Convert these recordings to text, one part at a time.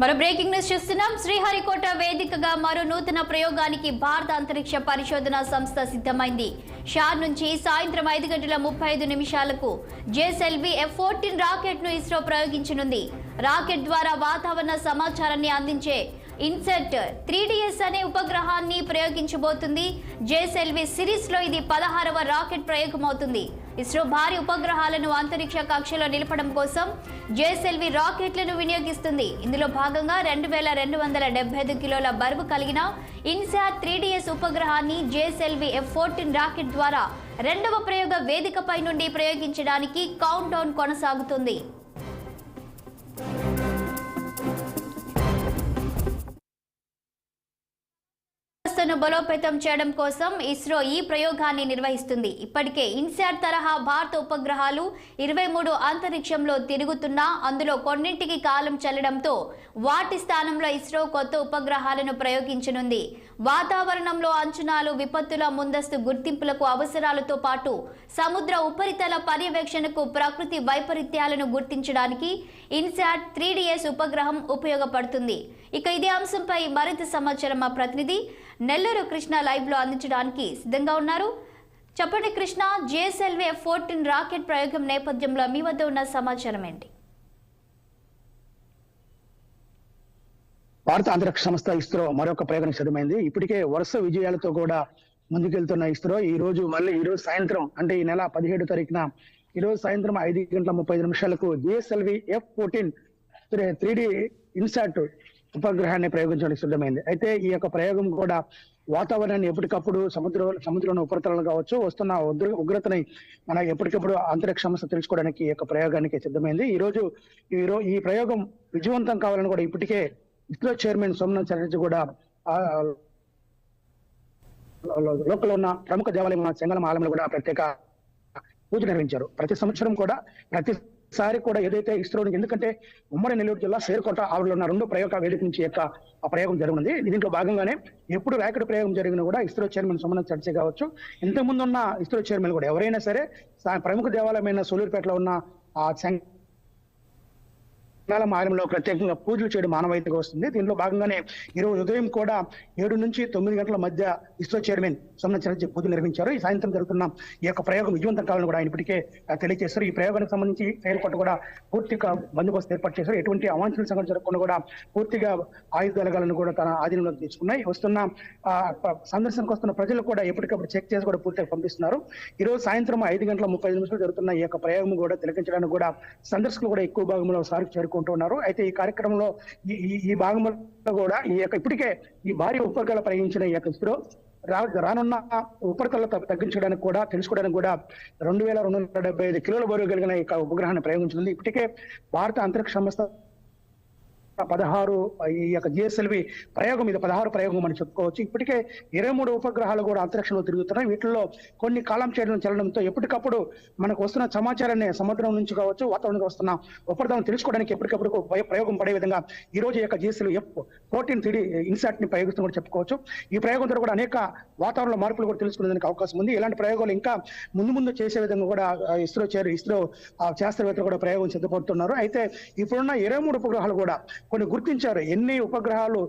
మరో breaking news చూస్తున్నాం. శ్రీహరికోట వేదికగా మరో నూతన ప్రయోగానికి భారత అంతరిక్ష పరిశోధన సంస్థ సిద్ధమైంది. షార్ నుంచి సాయంత్రం 5:35 JSLV F-14 రాకెట్ ను ఇస్రో ప్రయోగించనుంది. రాకెట్ ద్వారా వాతావరణ సమాచారాన్ని అందించే ఇన్సెట్ 3DS అనే ఉపగ్రహాన్ని ప్రయోగించబోతుంది. JSLV సిరీస్ లో ఇది 16వ రాకెట్ ప్రయోగం అవుతుంది. ఇస్రో భారీ ఉపగ్రహాలను అంతరిక్ష కక్షలో నిలపడం కోసం JSLV రాకెట్లను వినియోగిస్తుంది. ఇందులో భాగంగా 2275 కిలోల బరువు కలిగిన INSAT 3DS ఉపగ్రహాన్ని JSLV F-14 rocket ద్వారా రెండవ ప్రయోగ వేదికపై నుండి ప్రయోగించడానికి కౌంట్ డౌన్ కొనసాగుతుంది. బలోపేతం చేయడం కోసం ఇస్రో ఈ ప్రయోగాన్ని నిర్వహిస్తుంది. ఇప్పటికే ఇన్సాట్ తరహా భారత ఉపగ్రహాలు 23 అంతరిక్షంలో తిరుగుతున్నా అందులో కొన్నింటికి కాలం చెల్లడంతో వాటి స్థానంలో ఇస్రో కొత్త ఉపగ్రహాలను ప్రయోగించనుంది. వాతావరణంలో అంచనాలు, విపత్తుల ముందస్తు గుర్తింపులకు అవసరాలతో పాటు సముద్ర ఉపరితల పర్యవేక్షణకు ప్రకృతి వైపరీత్యాలను గుర్తించడానికి ఇన్సాట్ 3DS ఉపగ్రహం ఉపయోగపడుతుంది. ఇక ఇదే అంశంపై మరింత సమాచారం మా ప్రతినిధి నెల్లూరు కృష్ణ లైవ్ లో అందించడానికి సిద్ధంగా ఉన్నారు. చెప్పండి కృష్ణ, JSLV F-14 రాకెట్ ప్రయోగం నేపథ్యంలో మీ వద్ద ఉన్న సమాచారం ఏంటి? భారత అంతరిక్ష సంస్థ ఇస్రో మరొక ప్రయోగం సిద్ధమైంది. ఇప్పటికే వరుస విజయాలతో కూడా ముందుకెళ్తున్న ఇస్రో ఈ రోజు సాయంత్రం అంటే ఈ నెల 17వ తారీఖున ఈ రోజు సాయంత్రం 5:35 JSLV F-14 3D ఇన్సాట్ ఉపగ్రహాన్ని ప్రయోగించడానికి సిద్ధమైంది. అయితే ఈ యొక్క ప్రయోగం కూడా వాతావరణాన్ని ఎప్పటికప్పుడు సముద్రంలో ఉపరితలాలు కావచ్చు వస్తున్న ఉగ్రతని మన ఎప్పటికప్పుడు అంతరిక్ష సంస్థ తెలుసుకోవడానికి ఈ యొక్క ప్రయోగానికి సిద్ధమైంది. ఈ ప్రయోగం విజయవంతం కావాలని కూడా ఇప్పటికే ఇస్రో చైర్మన్ సోమనాథ్ చటర్జీ కూడా లోకల్లో ఉన్న ప్రముఖ దేవాలయం చెంగళం ఆలయంలో కూడా ప్రత్యేక పూజ నిర్వహించారు. ప్రతి సంవత్సరం కూడా ప్రతిసారి కూడా ఏదైతే ఇస్రో ఎందుకంటే ఉమ్మడి నెల్లూరు జిల్లా సేరుకోట ఆవిడలో ఉన్న 2 ప్రయోగ వేదిక నుంచి ఆ ప్రయోగం జరుగుతుంది. దీంట్లో భాగంగానే ఎప్పుడు రాకెట్ ప్రయోగం జరిగినా కూడా ఇస్రో చైర్మన్ సోమనాథ్ చటర్జీ కావచ్చు, ఇంతకుముందు ఉన్న ఇస్రో చైర్మన్ కూడా ఎవరైనా సరే ప్రముఖ దేవాలయమైన సూలూరుపేటలో ఉన్న ఆ ఆలయంలో ప్రత్యేకంగా పూజలు చేయడం మానవాయితీగా వస్తుంది. దీనిలో భాగంగానే ఈరోజు ఉదయం కూడా 7 నుంచి 9 గంటల మధ్య ఇస్రో చైర్మన్ సోమనాథ్ చటర్జీ పూజలు నిర్వహించారు. ఈ సాయంత్రం జరుగుతున్న ఈ యొక్క ప్రయోగం విజయవంతం కావాలని కూడా ఆయన ఇప్పటికే తెలియజేశారు. ఈ ప్రయోగానికి సంబంధించి ఎయిర్పోర్ట్ కూడా పూర్తిగా బందోబస్తు ఏర్పాటు చేశారు. ఎటువంటి అవాంఛనీయ సంఘటన జరగకుండా కూడా పూర్తిగా ఆయుధ దళాలను కూడా తన ఆధీనంలోకి తీసుకున్నాయి. సందర్శనకు వస్తున్న ప్రజలు కూడా ఎప్పటికప్పుడు చెక్ చేసి కూడా పూర్తిగా పంపిస్తున్నారు. ఈ రోజు సాయంత్రం 5:35 జరుగుతున్న ఈ యొక్క ప్రయోగం కూడా తిలకించడానికి కూడా సందర్శకులు కూడా ఎక్కువ భాగంలో సారికి చేరుకుంటున్నారు. అయితే ఈ కార్యక్రమంలో ఈ భాగంలో కూడా ఇప్పటికే ఈ భారీ ఉపగ్రహాలు ప్రయోగించిన ఈ యొక్క ఇస్రో రానున్న ఉపరితల తగ్గించడానికి కూడా తెలుసుకోవడానికి కూడా 2275 కిలోల బరువు కలిగిన ఈ ఉపగ్రహాన్ని ప్రయోగించింది. ఇప్పటికే భారత అంతరిక్ష సంస్థ 16 ఈ యొక్క JSLV ప్రయోగం ఇది 16 ప్రయోగం అని చెప్పుకోవచ్చు. ఇప్పటికే 23 ఉపగ్రహాలు కూడా అంతరిక్షంలో తిరుగుతున్నాయి. వీటిల్లో కొన్ని కాలం చెల్లడంతో ఎప్పటికప్పుడు మనకు వస్తున్న సమాచారాన్ని సముద్రం నుంచి కావచ్చు వాతావరణంలో వస్తున్న ఉపరితలం తెలుసుకోవడానికి ఎప్పటికప్పుడు ప్రయోగం పడే విధంగా ఈ రోజు యొక్క JSLV F-14 3D ఇన్సాట్ ని ప్రయోగిస్తూ కూడా చెప్పుకోవచ్చు. ఈ ప్రయోగం ద్వారా కూడా అనేక వాతావరణ మార్పులు కూడా తెలుసుకునేందుకు అవకాశం ఉంది. ఇలాంటి ప్రయోగాలు ఇంకా ముందు చేసే విధంగా కూడా ఇస్రో శాస్త్రవేత్తలు కూడా ప్రయోగం సిద్ధపడుతున్నారు. అయితే ఇప్పుడున్న 23 ఉపగ్రహాలు కూడా కొన్ని గుర్తించారు. ఎన్ని ఉపగ్రహాలు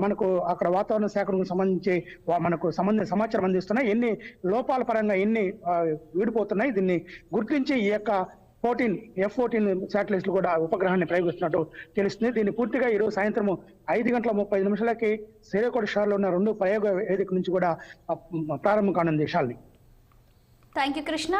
మనకు అక్కడ వాతావరణ శాఖకు సంబంధించి మనకు సమాచారం అందిస్తున్నాయి, ఎన్ని లోపాల పరంగా ఎన్ని వీడిపోతున్నాయి, దీన్ని గుర్తించి ఈ యొక్క F-14 శాటిలైట్లు కూడా ఉపగ్రహాన్ని ప్రయోగిస్తున్నట్టు తెలుస్తుంది. దీన్ని పూర్తిగా ఈరోజు సాయంత్రం 5:35 శ్రీహరికోట షార్లో ఉన్న 2 ప్రయోగ వేదిక నుంచి కూడా ప్రారంభం కానుంది. శాలిని. Thank you Krishna.